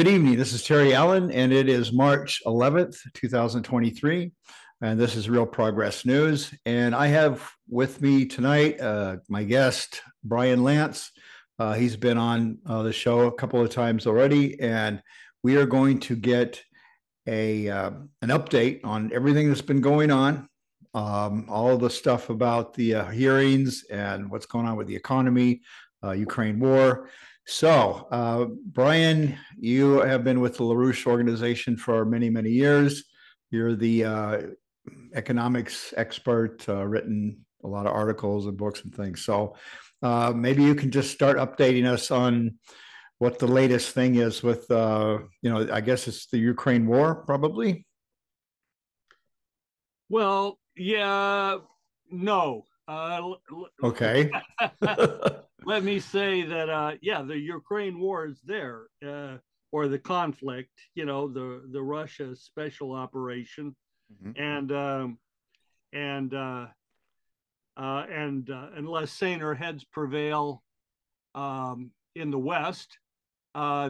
Good evening. This is Terry Allen, and it is March 11th, 2023. And this is Real Progress News. And I have with me tonight my guest, Brian Lantz. He's been on the show a couple of times already, and we are going to get an update on everything that's been going on, all of the stuff about the hearings and what's going on with the economy, Ukraine war. So, Brian, you have been with the LaRouche organization for many, many years. You're the economics expert, written a lot of articles and books and things. So maybe you can just start updating us on what the latest thing is with, I guess it's the Ukraine war, probably. Well, yeah, no. Okay. Let me say that, the Ukraine war is there, or the conflict, the Russia special operation. Mm-hmm. And unless saner heads prevail in the West,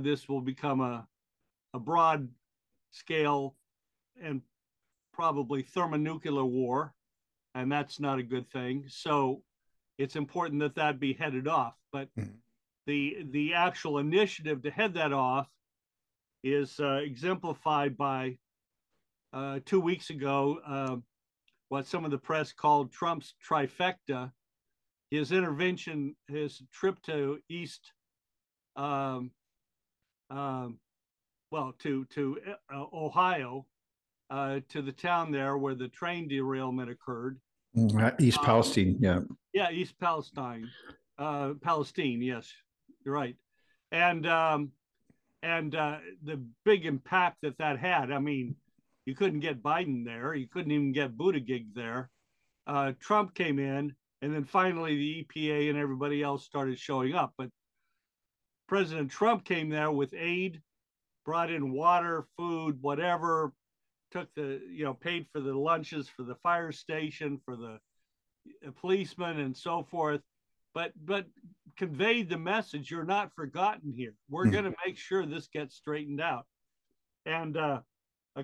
this will become a broad scale and probably thermonuclear war, and that's not a good thing. So it's important that that be headed off. But the actual initiative to head that off is exemplified by 2 weeks ago, what some of the press called Trump's trifecta. His intervention, his trip to to Ohio, to the town there where the train derailment occurred. East Palestine, yeah. Yeah, East Palestine. Palestine, yes, you're right. And the big impact that had, I mean, you couldn't get Biden there. You couldn't even get Buttigieg there. Trump came in, and then finally the EPA and everybody else started showing up. But President Trump came there with aid, brought in water, food, whatever, took paid for the lunches for the fire station, for the policemen and so forth, but conveyed the message: you're not forgotten here. We're going to make sure this gets straightened out. And of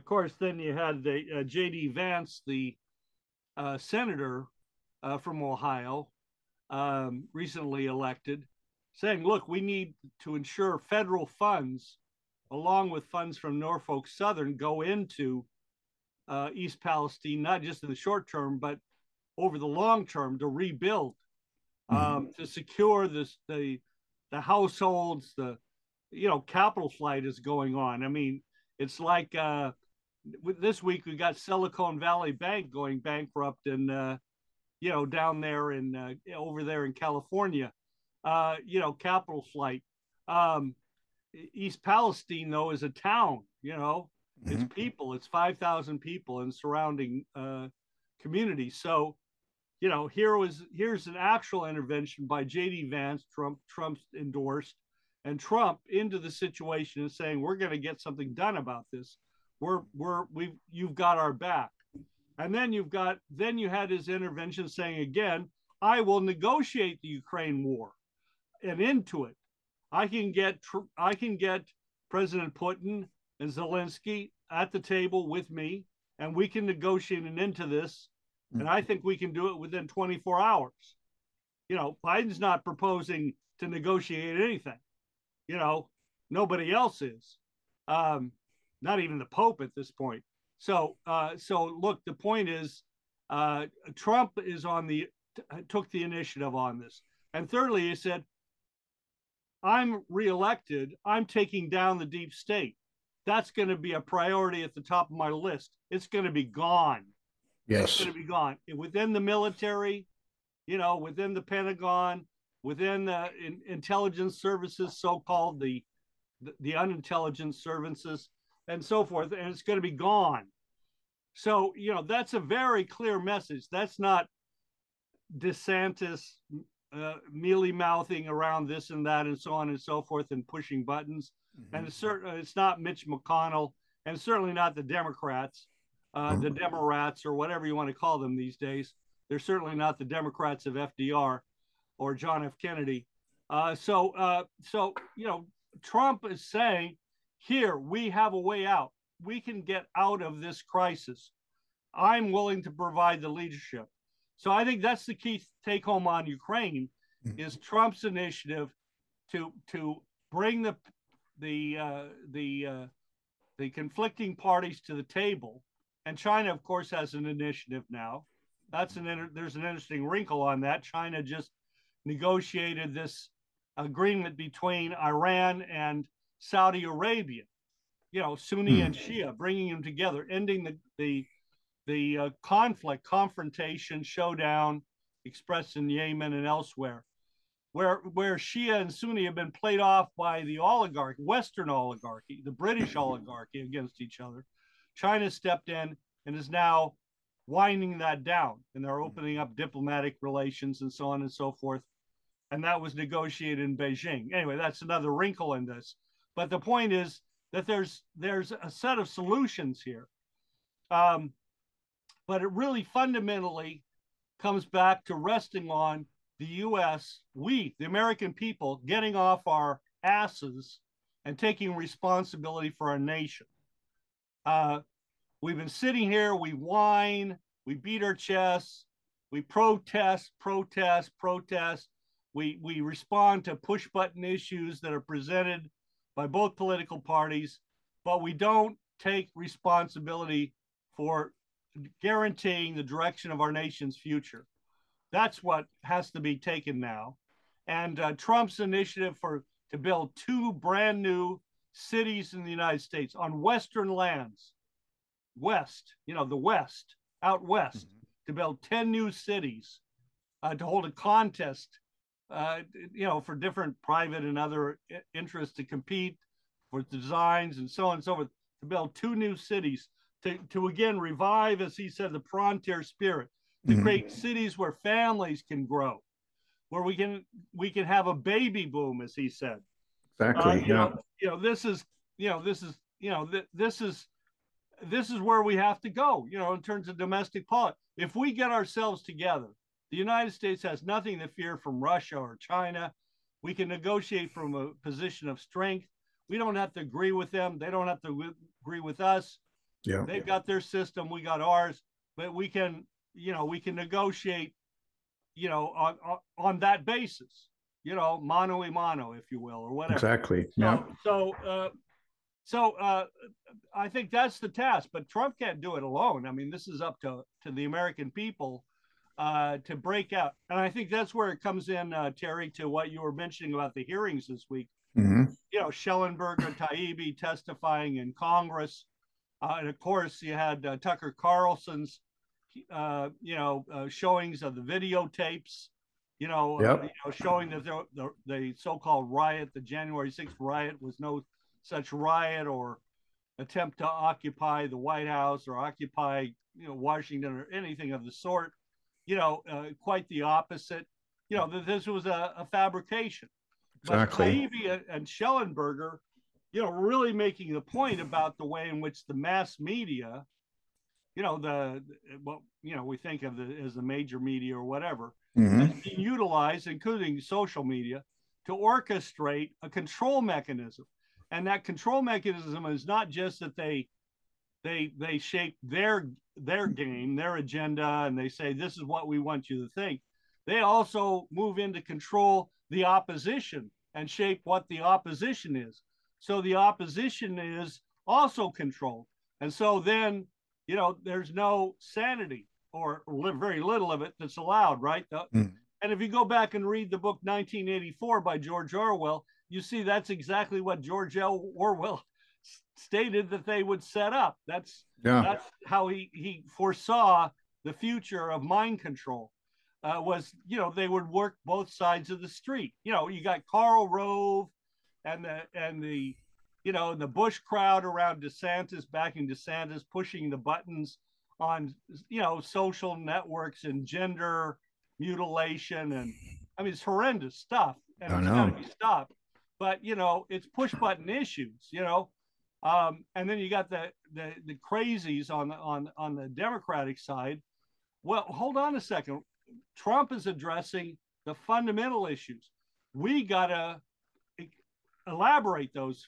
course, then you had the J.D. Vance, the senator from Ohio, recently elected, saying, look, we need to ensure federal funds, along with funds from Norfolk Southern, go into East Palestine, not just in the short term, but over the long term, to rebuild, to secure the households. The capital flight is going on. I mean, it's like this week we got Silicon Valley Bank going bankrupt, and down there in over there in California, capital flight. East Palestine, though, is a town. It's people. It's 5,000 people in surrounding community. So, here's an actual intervention by J.D. Vance, Trump's endorsed, and Trump into the situation and saying, we're going to get something done about this. You've got our back. And then you had his intervention saying again, I will negotiate the Ukraine war and into it. I can get President Putin and Zelensky at the table with me, and we can negotiate an end to this. And I think we can do it within 24 hours. Biden's not proposing to negotiate anything. Nobody else is. Not even the Pope at this point. So look, the point is, Trump is took the initiative on this. And thirdly, he said, I'm reelected. I'm taking down the deep state. That's going to be a priority at the top of my list. It's going to be gone. Yes. It's going to be gone within the military, within the Pentagon, within the intelligence services, so-called the unintelligent services, and so forth. And it's going to be gone. So, that's a very clear message. That's not DeSantis mealy-mouthing around this and that and so on and so forth and pushing buttons. And it's not Mitch McConnell, and certainly not the Democrats, the Demorats, or whatever you want to call them these days. They're certainly not the Democrats of FDR or John F. Kennedy. So Trump is saying here, we have a way out. We can get out of this crisis. I'm willing to provide the leadership. So I think that's the key take home on Ukraine is Trump's initiative to bring the conflicting parties to the table. And China, of course, has an initiative now. There's an interesting wrinkle on that. China just negotiated this agreement between Iran and Saudi Arabia, Sunni and Shia, bringing them together, ending the confrontation, showdown expressed in Yemen and elsewhere, where Shia and Sunni have been played off by the oligarchy, Western oligarchy, the British oligarchy against each other. China stepped in and is now winding that down, and they're opening up diplomatic relations and so on and so forth. And that was negotiated in Beijing. Anyway, that's another wrinkle in this. But the point is that there's a set of solutions here. But it really fundamentally comes back to resting on the U.S., the American people, getting off our asses and taking responsibility for our nation. We've been sitting here, we whine, we beat our chests, we protest. We respond to push button issues that are presented by both political parties, but we don't take responsibility for guaranteeing the direction of our nation's future. That's what has to be taken now. And Trump's initiative to build 2 brand new cities in the United States on Western lands, the West, out West, to build 10 new cities, to hold a contest, for different private and other interests to compete for designs and so on and so forth, to build 2 new cities, to again revive, as he said, the frontier spirit, to create cities where families can grow, where we can have a baby boom, as he said. Exactly. This is where we have to go, in terms of domestic politics. If we get ourselves together, the United States has nothing to fear from Russia or China. We can negotiate from a position of strength. We don't have to agree with them. They don't have to agree with us. Yeah. They've got their system. We got ours. But we can negotiate, on that basis, mano a mano, if you will, or whatever. Exactly. Yeah. So I think that's the task. But Trump can't do it alone. I mean, this is up to the American people to break out. And I think that's where it comes in, Terry, to what you were mentioning about the hearings this week. Schellenberger and Taibbi testifying in Congress. And of course, you had Tucker Carlson's, showings of the videotapes, showing that the so-called riot, the January 6th riot, was no such riot or attempt to occupy the White House or occupy, Washington or anything of the sort. Quite the opposite. That this was a fabrication. Exactly. But Taibbi and Schellenberger, really making the point about the way in which the mass media, we think of as the major media or whatever, is being utilized, including social media, to orchestrate a control mechanism. And that control mechanism is not just that they shape their game, their agenda, and they say, this is what we want you to think. They also move in to control the opposition and shape what the opposition is. So the opposition is also controlled. And so then, there's no sanity or very little of it that's allowed, right? And if you go back and read the book 1984 by George Orwell, you see that's exactly what George Orwell stated that they would set up. That's how he foresaw the future of mind control. They would work both sides of the street. You got Karl Rove and the Bush crowd around DeSantis, backing DeSantis, pushing the buttons on, social networks and gender mutilation. And I mean, it's horrendous stuff, and it's got to be stopped. But, it's push button issues, and then you got the crazies on the Democratic side. Well, hold on a second. Trump is addressing the fundamental issues. We got to elaborate those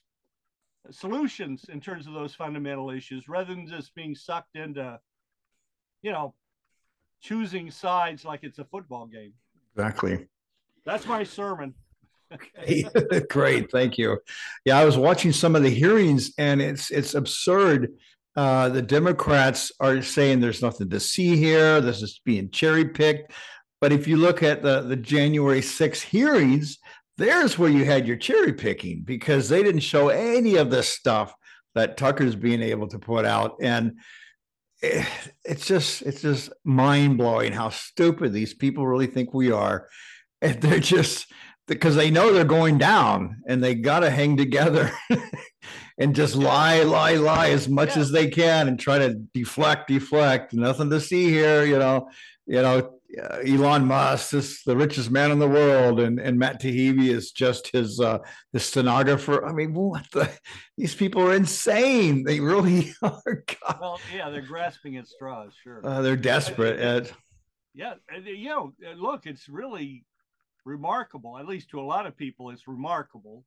solutions in terms of those fundamental issues, rather than just being sucked into, you know, choosing sides like it's a football game. Exactly. That's my sermon. Okay. Great, thank you. Yeah, I was watching some of the hearings, and it's absurd. The Democrats are saying there's nothing to see here. This is being cherry picked. But if you look at the January 6th hearings, there's where you had your cherry picking, because they didn't show any of this stuff that Tucker's being able to put out. And it's just mind blowing how stupid these people really think we are. And they're just, because they know they're going down, and they got to hang together and just lie as much as they can, and try to deflect. Nothing to see here, Elon Musk is the richest man in the world, and matttaibbi is just his stenographer. I mean, what these people are insane. They really are. God. Well, yeah, they're grasping at straws. Sure, They're desperate. Look, it's really remarkable. At least to a lot of people, it's remarkable.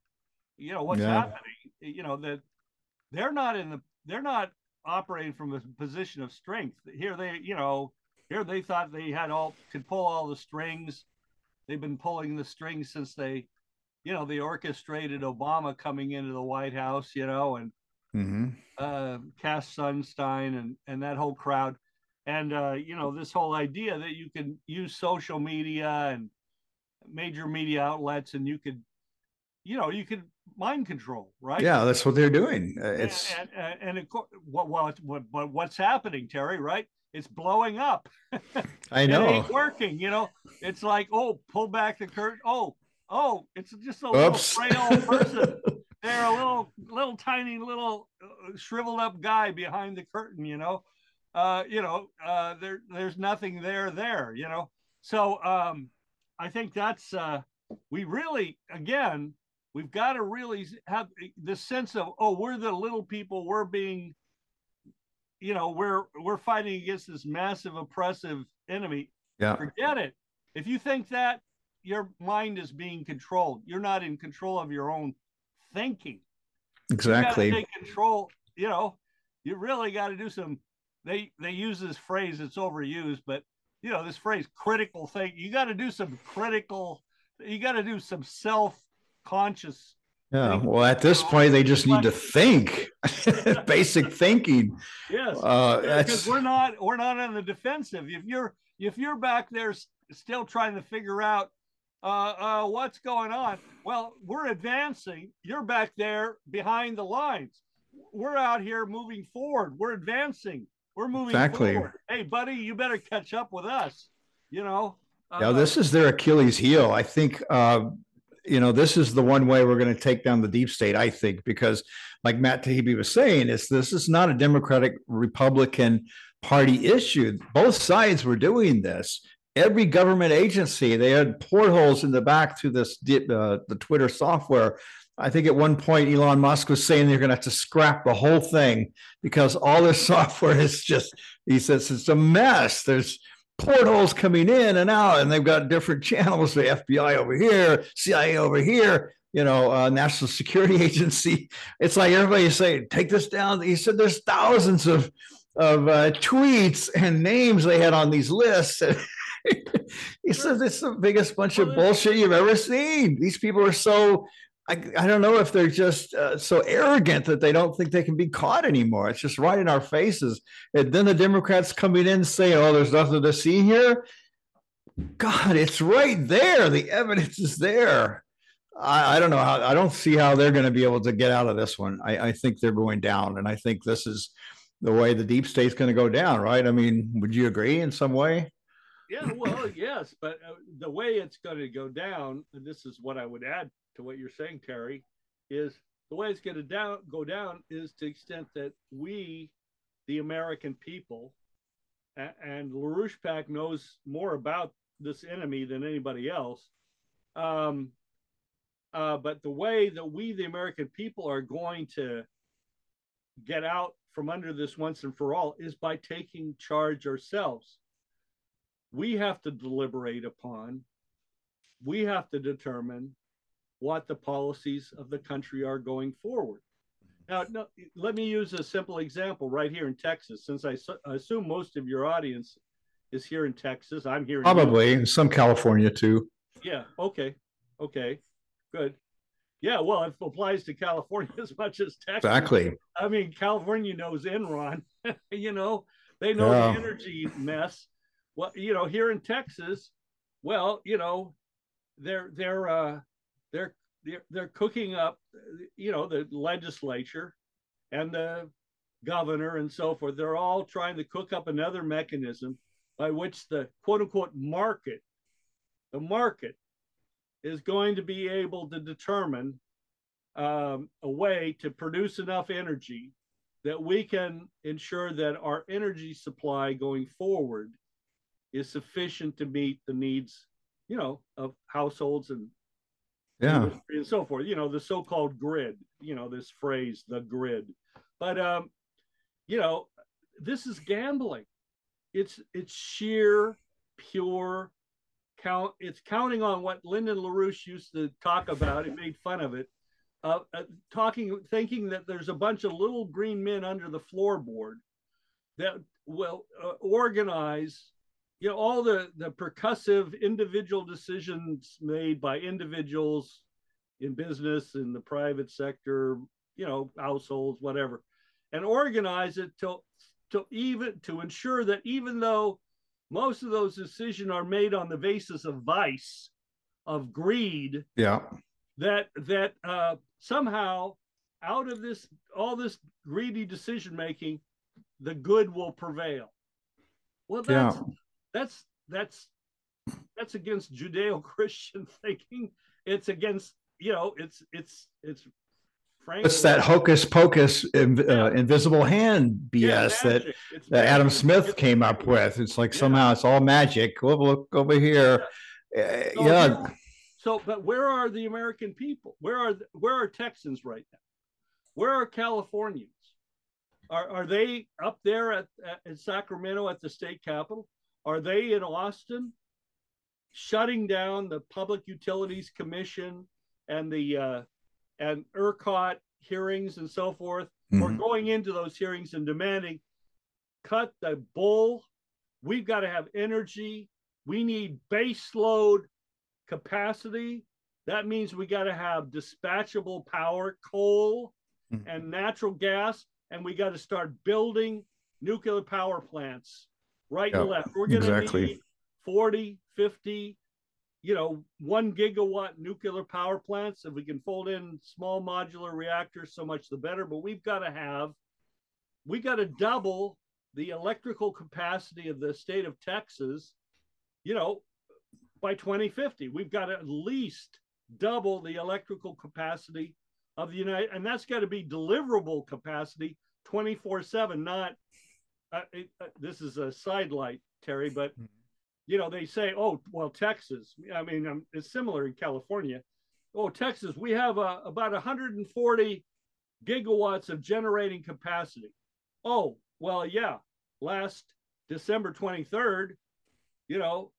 What's happening. That they're not operating from a position of strength. Here they thought they could pull all the strings. They've been pulling the strings since they orchestrated Obama coming into the White House, and Cass Sunstein and that whole crowd. And, this whole idea that you can use social media and major media outlets, and you could mind control, right? Yeah, that's what they're doing. What's happening, Terry, right? It's blowing up. I know. It ain't working. It's like, pull back the curtain. It's just a little frail person. They're a little tiny little shriveled up guy behind the curtain. There's nothing there. So I think that's we've got to really have this sense of, we're the little people. We're being, we're fighting against this massive oppressive enemy. Yeah. Forget it. If you think that, your mind is being controlled. You're not in control of your own thinking. Exactly. You got to take control. You really got to do some. They use this phrase. It's overused, but this phrase, critical think. You got to do some critical. You got to do some self-conscious. Yeah. Well, at this point, they just need to think. Basic thinking. Yes. Because we're not on the defensive. If you're back there still trying to figure out what's going on, well, we're advancing. You're back there behind the lines. We're out here moving forward. We're advancing. We're moving forward. Hey, buddy, you better catch up with us. This is their Achilles heel. I think this is the one way we're going to take down the deep state, I think, because like matttaibbi was saying, this is not a Democratic Republican Party issue. Both sides were doing this. Every government agency, they had portholes in the back through this the Twitter software. I think at one point Elon Musk was saying they're going to have to scrap the whole thing because all this software is just, he says, it's a mess. There's portholes coming in and out, and they've got different channels, the FBI over here, CIA over here, National Security Agency. It's like everybody saying, take this down. He said there's thousands of tweets and names they had on these lists. He says it's the biggest bunch of bullshit you've ever seen. These people are so, I don't know if they're just so arrogant that they don't think they can be caught anymore. It's just right in our faces. And then the Democrats coming in saying, there's nothing to see here. God, it's right there. The evidence is there. I don't know how, I don't see how they're going to be able to get out of this one. I think they're going down. And I think this is the way the deep state's going to go down, right? I mean, would you agree in some way? Yeah, well, yes, but the way it's going to go down, and this is what I would add to what you're saying, Terry, is the way it's going to go down is to the extent that we, the American people, and LaRouche PAC knows more about this enemy than anybody else. But the way that we, the American people, are going to get out from under this once and for all is by taking charge ourselves. We have to deliberate upon, we have to determine what the policies of the country are going forward. Now, no, let me use a simple example right here in Texas, since I assume most of your audience is here in Texas. I'm here in Probably some California too. Yeah. Okay. Okay. Good. Yeah. Well, it applies to California as much as Texas. Exactly. I mean, California knows Enron. You know, they know the energy mess. Well, you know, here in Texas, well, you know, they're cooking up, you know, the legislature and the governor and so forth. They're all trying to cook up another mechanism by which the quote unquote market, the market, is going to be able to determine a way to produce enough energy that we can ensure that our energy supply going forward is sufficient to meet the needs, you know, of households and and so forth. You know, the so-called grid. You know, this phrase, the grid. But you know, this is gambling. It's sheer, pure count. It's counting on what Lyndon LaRouche used to talk about. He made fun of it. Thinking that there's a bunch of little green men under the floorboard that will organize, you know, all the percussive individual decisions made by individuals in business, in the private sector, you know, households, whatever, and organize it to ensure that even though most of those decisions are made on the basis of vice, of greed, that somehow out of this, all this greedy decision making, the good will prevail. Well, that's against Judeo-Christian thinking. It's against, you know, it's frankly, it's that hocus pocus invisible hand BS that Adam Smith came up with. It's like somehow it's all magic. Look over here. So, but where are the American people? Where are Texans right now? Where are Californians? Are they up there in Sacramento at the state capitol? Are they in Austin shutting down the Public Utilities Commission and the and ERCOT hearings and so forth, or going into those hearings and demanding, cut the bull. We've got to have energy. We need base load capacity. That means we got to have dispatchable power, coal and natural gas, and we got to start building nuclear power plants right and left. We're going to need 40, 50, you know, 1 gigawatt nuclear power plants. If we can fold in small modular reactors, so much the better. But we got to double the electrical capacity of the state of Texas, you know, by 2050. We've got to at least double the electrical capacity of the United, and that's got to be deliverable capacity 24/7. Not this is a sidelight, Terry, but you know, they say, oh, well, Texas, I mean, it's similar in California. Oh, Texas, we have about 140 gigawatts of generating capacity. Oh, well, yeah, last December 23rd, you know,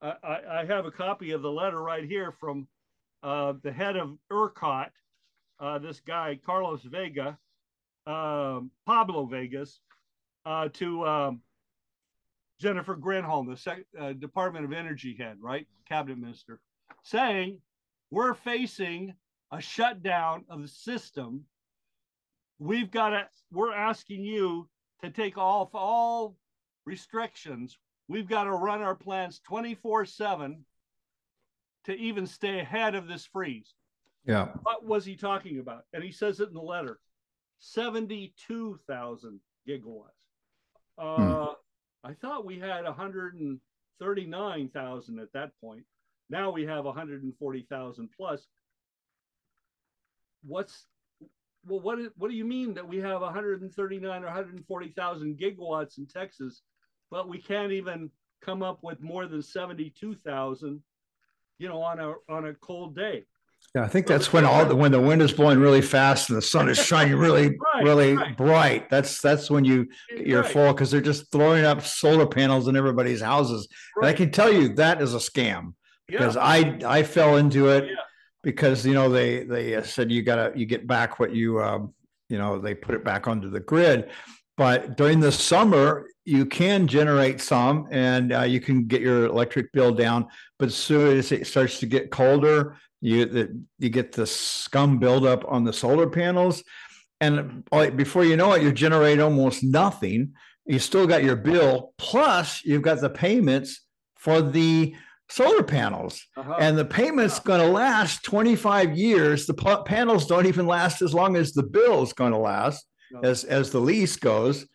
I have a copy of the letter right here from the head of ERCOT, this guy, Pablo Vegas, to Jennifer Granholm, the Department of Energy head, right? Cabinet minister, saying we're facing a shutdown of the system. We're asking you to take off all restrictions. We've got to run our plants 24/7 to even stay ahead of this freeze. Yeah. What was he talking about? And he says it in the letter, 72,000 gigawatts. I thought we had 139,000 at that point. Now we have 140,000 plus. What do you mean that we have 139 or 140,000 gigawatts in Texas, but we can't even come up with more than 72,000, you know, on a cold day? Yeah, I think that's when the wind is blowing really fast and the sun is shining really bright. That's when you're full, because they're just throwing up solar panels in everybody's houses. And I can tell you that is a scam, because I fell into it because, you know, they said you get back what you they put it back onto the grid. But during the summer, you can generate some, and you can get your electric bill down. But as soon as it starts to get colder, you get the scum buildup on the solar panels, and before you know it, you generate almost nothing. You still got your bill, plus you've got the payments for the solar panels, and the payment's going to last 25 years. The panels don't even last as long as the bill is going to last. As the lease goes.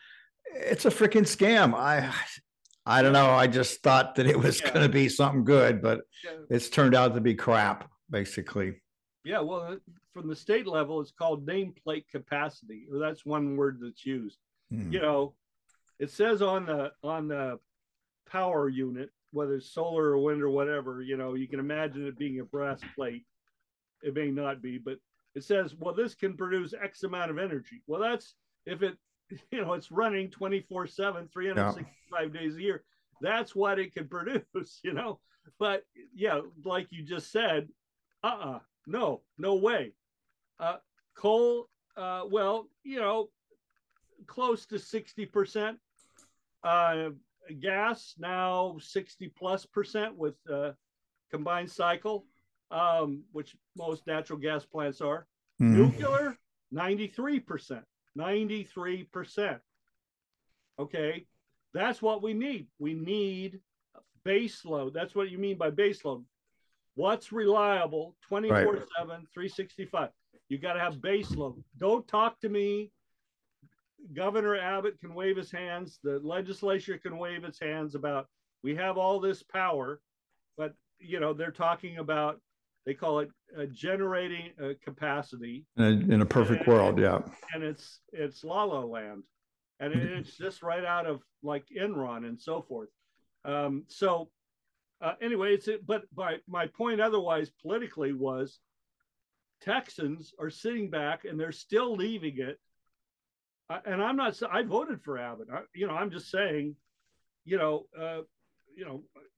It's a freaking scam. I don't know. I just thought that it was going to be something good, but it's turned out to be crap, basically. Yeah, well, from the state level, it's called nameplate capacity. That's one word that's used. It says on the power unit, whether it's solar or wind or whatever, you can imagine it being a brass plate. It may not be, but it says, well, this can produce X amount of energy. Well, that's if it's running 24/7, 365 days a year. That's what it can produce, But yeah, like you just said, no way. Coal, close to 60%. Gas now 60+% with combined cycle. Which most natural gas plants are. Nuclear, 93%. 93%. Okay, that's what we need. We need base load. That's what you mean by base load. What's reliable 24/7, 365? You got to have base load. Don't talk to me. Governor Abbott can wave his hands. The legislature can wave its hands about we have all this power, but they're talking about. They call it generating capacity in a perfect world, yeah. And it's La La Land, and it's just right out of like Enron and so forth. Anyway, but my point otherwise politically was Texans are sitting back and they're still leaving it. And I'm not. I voted for Abbott. I'm just saying,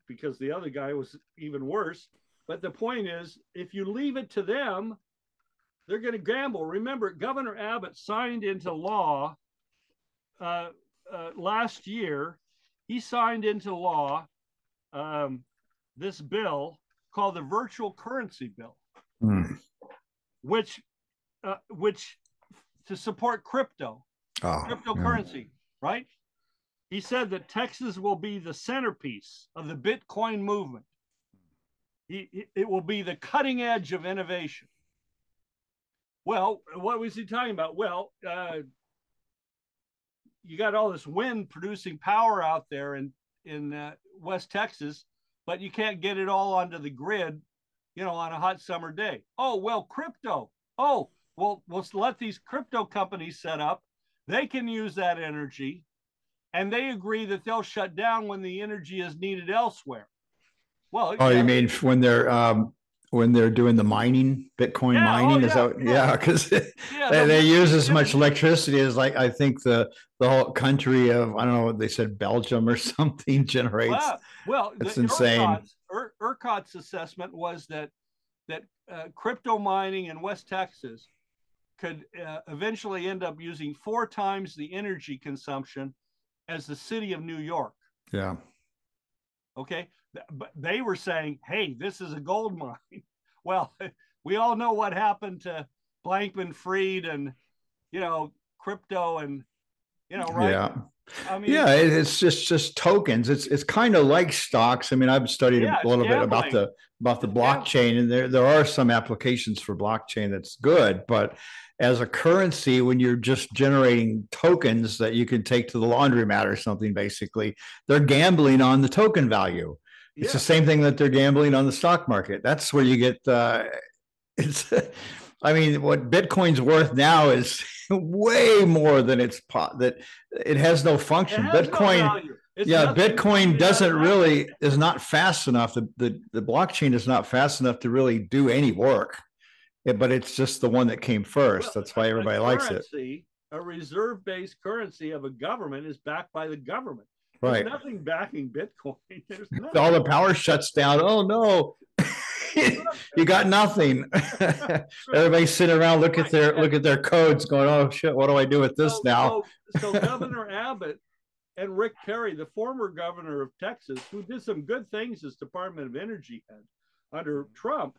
because the other guy was even worse. But the point is, if you leave it to them, they're going to gamble. Remember, Governor Abbott signed into law last year. He signed into law this bill called the Virtual Currency Bill, which to support cryptocurrency, right? He said that Texas will be the centerpiece of the Bitcoin movement. It will be the cutting edge of innovation. Well, what was he talking about? Well, you got all this wind producing power out there in West Texas, but you can't get it all onto the grid, on a hot summer day. Oh, well, crypto. Oh, well, let's let these crypto companies set up. They can use that energy, and they agree that they'll shut down when the energy is needed elsewhere. Well, you mean when they're doing the mining, Bitcoin mining? Is that because they use as much electricity as I think the whole country of, I don't know what they said, Belgium or something generates. Well, it's insane. ERCOT's assessment was that crypto mining in West Texas could eventually end up using 4 times the energy consumption as the city of New York. Yeah. Okay. But they were saying, hey, this is a gold mine. Well, we all know what happened to Blankman-Fried and, crypto and, right? Yeah. I mean, it's just tokens. It's kind of like stocks. I mean, I've studied a little bit about the blockchain, and there are some applications for blockchain that's good, but as a currency, when you're just generating tokens that you can take to the laundromat or something, basically, they're gambling on the token value. It's the same thing that they're gambling on the stock market. That's where you get I mean, what Bitcoin's worth now is way more than that it has no function. Bitcoin, Bitcoin is not fast enough. The blockchain is not fast enough to really do any work. But it's just the one that came first. Well, that's why everybody likes it. A reserve-based currency of a government is backed by the government. Right. There's nothing backing Bitcoin. There's nothing. All the power shuts down. Oh no. You got nothing. Everybody's sitting around, look at their codes, going, "Oh shit, what do I do with this now?" So Governor Abbott and Rick Perry, the former governor of Texas, who did some good things as Department of Energy head under Trump,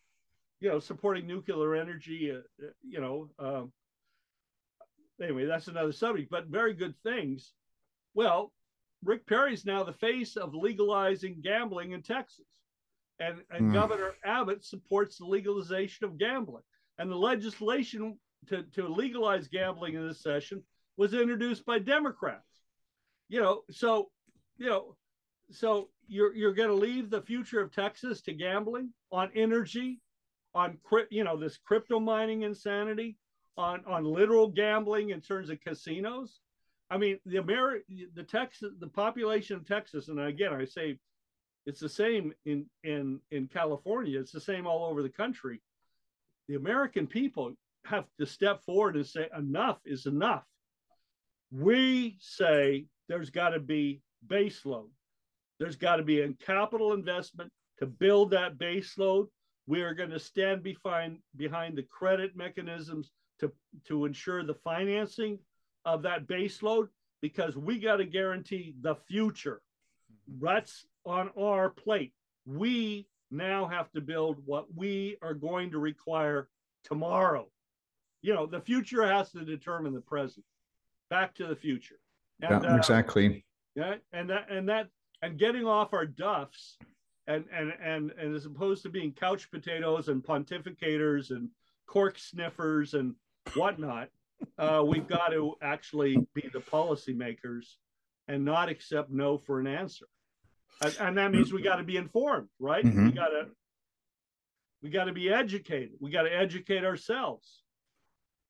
supporting nuclear energy, anyway, that's another subject, but very good things. Well, Rick Perry's now the face of legalizing gambling in Texas. And Governor Abbott supports the legalization of gambling. And the legislation to legalize gambling in this session was introduced by Democrats. So you're going to leave the future of Texas to gambling on energy, on this crypto mining insanity, on literal gambling in terms of casinos. I mean, the population of Texas, and again, I say it's the same in California. It's the same all over the country. The American people have to step forward and say enough is enough. We say there's got to be base load. There's got to be a capital investment to build that base load. We are going to stand behind the credit mechanisms to ensure the financing of that base load, because we got to guarantee the future. That's on our plate. We now have to build what we are going to require tomorrow. The future has to determine the present. Back to the future. And, yeah, exactly. Yeah, and getting off our duffs, and as opposed to being couch potatoes and pontificators and cork sniffers and whatnot, we've got to actually be the policymakers and not accept no for an answer. And that means we got to be informed, right? Mm-hmm. We got to be educated. We got to educate ourselves.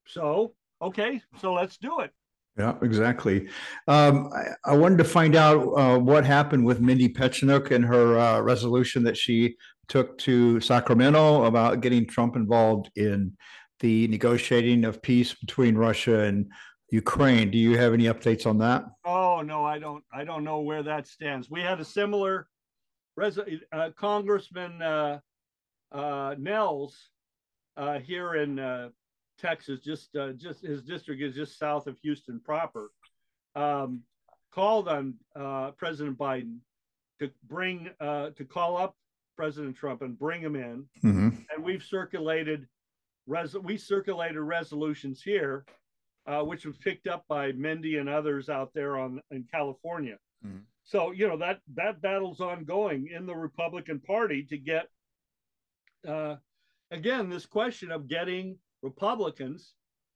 So, okay, so let's do it. Yeah, exactly. I wanted to find out what happened with Mindy Petchenook and her resolution that she took to Sacramento about getting Trump involved in the negotiating of peace between Russia and Ukraine. Do you have any updates on that? Oh, no, I don't. I don't know where that stands. We had a similar Congressman Nels here in Texas, just his district is just south of Houston proper, called on President Biden to call up President Trump and bring him in. Mm-hmm. And we've circulated resolutions here, which was picked up by Mindy and others out there in California. Mm-hmm. So that battle's ongoing in the Republican Party to get again this question of getting Republicans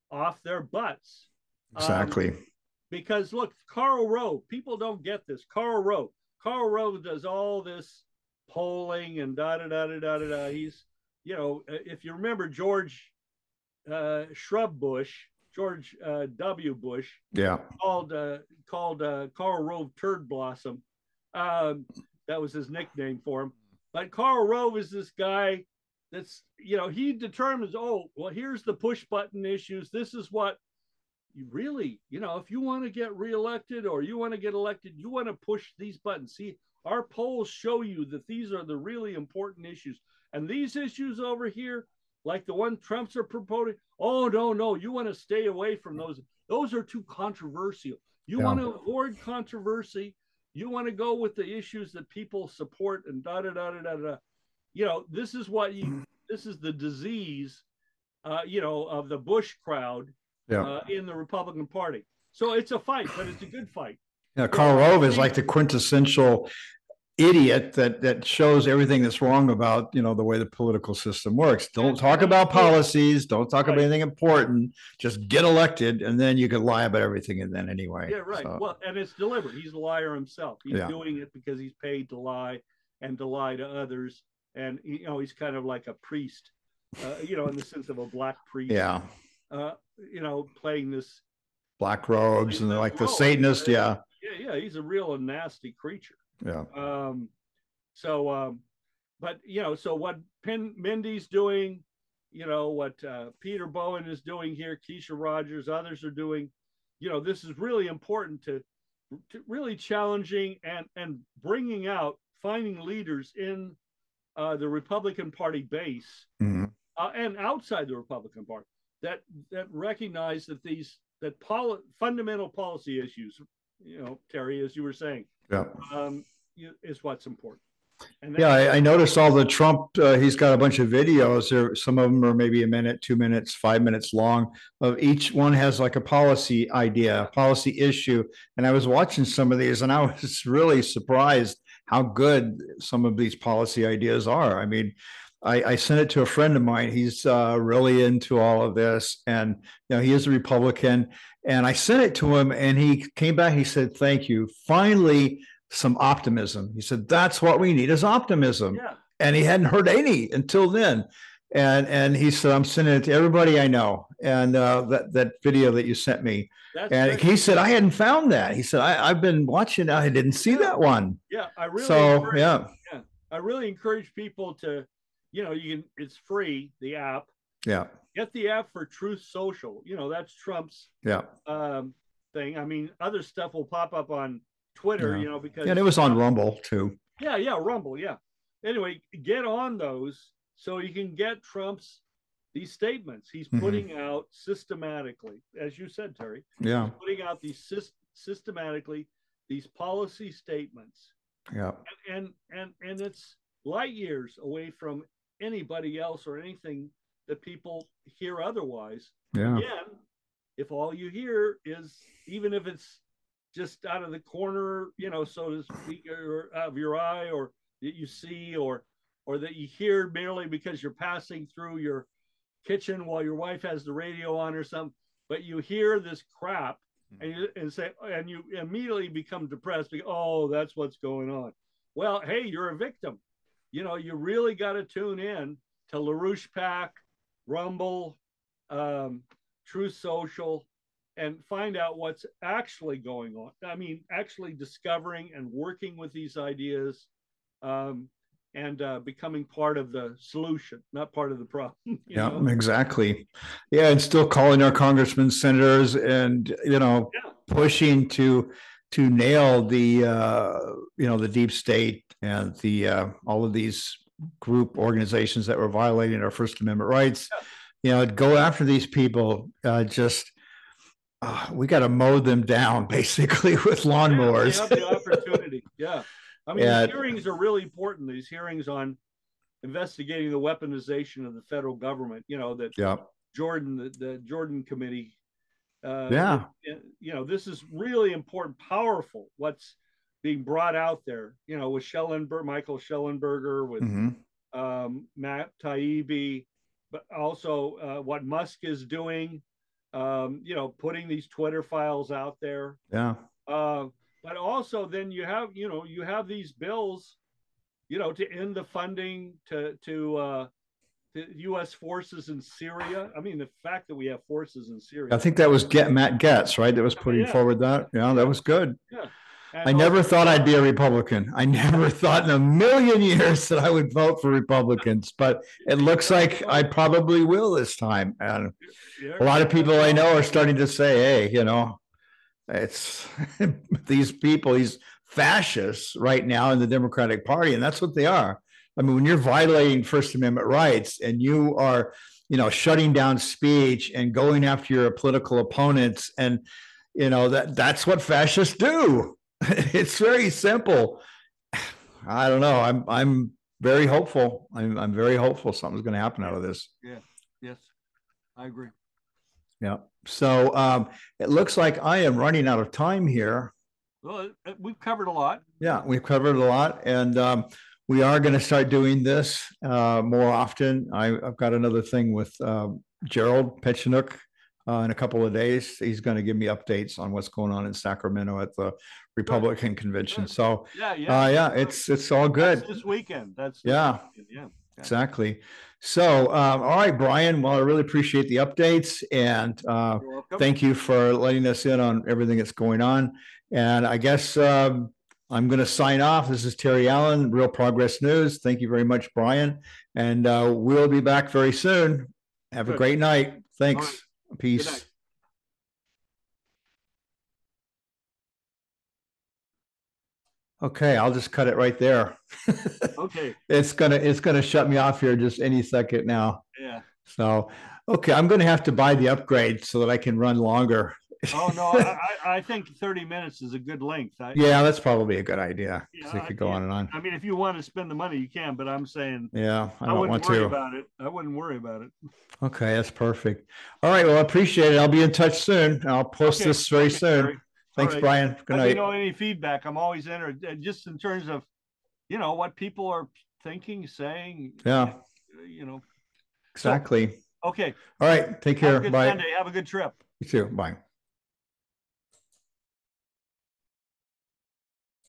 off their butts. Exactly. Because look, Karl Rove, people don't get this. Karl Rove does all this polling and da-da-da-da-da-da. He's, if you remember George George W. Bush, yeah, called Karl Rove Turd Blossom. That was his nickname for him. But Karl Rove is this guy that's, he determines, here's the push button issues. This is what you really, if you want to get reelected or you want to get elected, you want to push these buttons. See, our polls show you that these are the really important issues. And these issues over here, like the one Trump's are proposing, no, you want to stay away from those. Those are too controversial. You want to avoid controversy. You want to go with the issues that people support and da-da-da-da-da-da. This is the disease, of the Bush crowd in the Republican Party. So it's a fight, but it's a good fight. Yeah, Karl Rove is like the quintessential idiot that shows everything that's wrong about, the way the political system works. Don't talk about policies. Don't talk about anything important. Just get elected, and then you can lie about everything. And then anyway. Yeah, right. So. Well, and it's deliberate. He's a liar himself. He's doing it because he's paid to lie and to lie to others. And, he's kind of like a priest, in the sense of a black priest. Yeah. Playing this. Black robes and like the Satanist. Yeah. Yeah. He's a real nasty creature. Yeah. So what Mindy's doing, what Peter Bowen is doing here, Keisha Rogers, others are doing, this is really important to really challenging and bringing out, finding leaders in the Republican Party base Mm-hmm. And outside the Republican Party that recognize that fundamental policy issues, Terry, as you were saying, Yeah. Is what's important. And yeah, I noticed all the Trump. He's got a bunch of videos. Some of them are maybe a minute, 2 minutes, 5 minutes long. Of each one has like a policy idea, a policy issue. And I was watching some of these, and I was really surprised how good some of these policy ideas are. I mean, I sent it to a friend of mine. He's really into all of this, and he is a Republican. And I sent it to him, and he came back. He said, "Thank you. Finally, some optimism." He said, "That's what we need is optimism." Yeah. And he hadn't heard any until then. And he said, "I'm sending it to everybody I know." And that video that you sent me. He said, "I hadn't found that." He said, I've been watching. I didn't see that one. Yeah, I really encourage people to, it's free, the app. Yeah. Get the app for Truth Social. That's Trump's thing. I mean, other stuff will pop up on Twitter, because. And it was on Rumble too. Yeah, Rumble, yeah. Anyway, get on those so you can get these statements he's putting out systematically, as you said, Terry. Yeah. He's putting out these systematically, these policy statements. Yeah. And it's light years away from anybody else or anything that people hear otherwise. Yeah. Again, if all you hear is, even if it's just out of the corner, so to speak, or of your eye, or that you see, or that you hear merely because you're passing through your kitchen while your wife has the radio on or something, but you hear this crap and you immediately become depressed because, oh, that's what's going on. Well, hey, you're a victim. You really got to tune in to LaRouche Pack, Rumble, Truth Social, and find out what's actually going on. I mean, actually discovering and working with these ideas, and becoming part of the solution, not part of the problem. Yeah, exactly. Yeah, and still calling our congressmen, senators, and pushing to nail the the deep state and the all of these group organizations that were violating our First Amendment rights. Go after these people. We got to mow them down basically with lawnmowers. They have the opportunity. Yeah. I mean, these hearings are really important. These hearings on investigating the weaponization of the federal government, Jordan, the Jordan committee. This is really important, powerful, what's being brought out there, with Michael Schellenberger, with Matt-Taibbi, but also what Musk is doing, putting these Twitter files out there. Yeah. But also then you have these bills, to end the funding to the U.S. forces in Syria. I mean, the fact that we have forces in Syria. I think that was Matt Gaetz, right? That was putting forward that. Yeah, that was good. Yeah. I never thought I'd be a Republican. I never thought in a million years that I would vote for Republicans, but it looks like I probably will this time. And a lot of people I know are starting to say, hey, it's these people, these fascists right now in the Democratic Party, and that's what they are. I mean, when you're violating First Amendment rights and you are, shutting down speech and going after your political opponents, and that's what fascists do. It's very simple. I don't know. I'm very hopeful. I'm very hopeful something's going to happen out of this. Yeah. Yes, I agree. Yeah. So it looks like I am running out of time here. Well, we've covered a lot. Yeah, we've covered a lot, and we are going to start doing this more often. I've got another thing with Gerald Petchenuk in a couple of days. He's going to give me updates on what's going on in Sacramento at the Republican convention. Good. So it's all good. That's this weekend. Weekend. Yeah. Exactly. So, all right, Brian, well, I really appreciate the updates, and thank you for letting us in on everything that's going on. And I guess I'm going to sign off. This is Terry Allen, Real Progress News. Thank you very much, Brian. And we'll be back very soon. Have a great night. Thanks. Right. Peace. Okay, I'll just cut it right there. Okay. It's gonna shut me off here just any second now. Yeah. So, okay, I'm gonna have to buy the upgrade so that I can run longer. Oh no, I think 30 minutes is a good length. Yeah, that's probably a good idea because Yeah, it could go on and on. I mean, if you want to spend the money, you can. But I'm saying Yeah, I I don't wouldn't want worry to. about it. I wouldn't worry about it. Okay, that's perfect. All right, well, I appreciate it. I'll be in touch soon. I'll post Okay. this very Okay, soon. Terry. All Thanks, right. Brian. Good Let me night. know any feedback. I'm always interested, just in terms of, what people are thinking, saying. Yeah, You know. So exactly. okay. All right, take Have a care. good Bye. Sunday. Have a good trip. You too. Bye.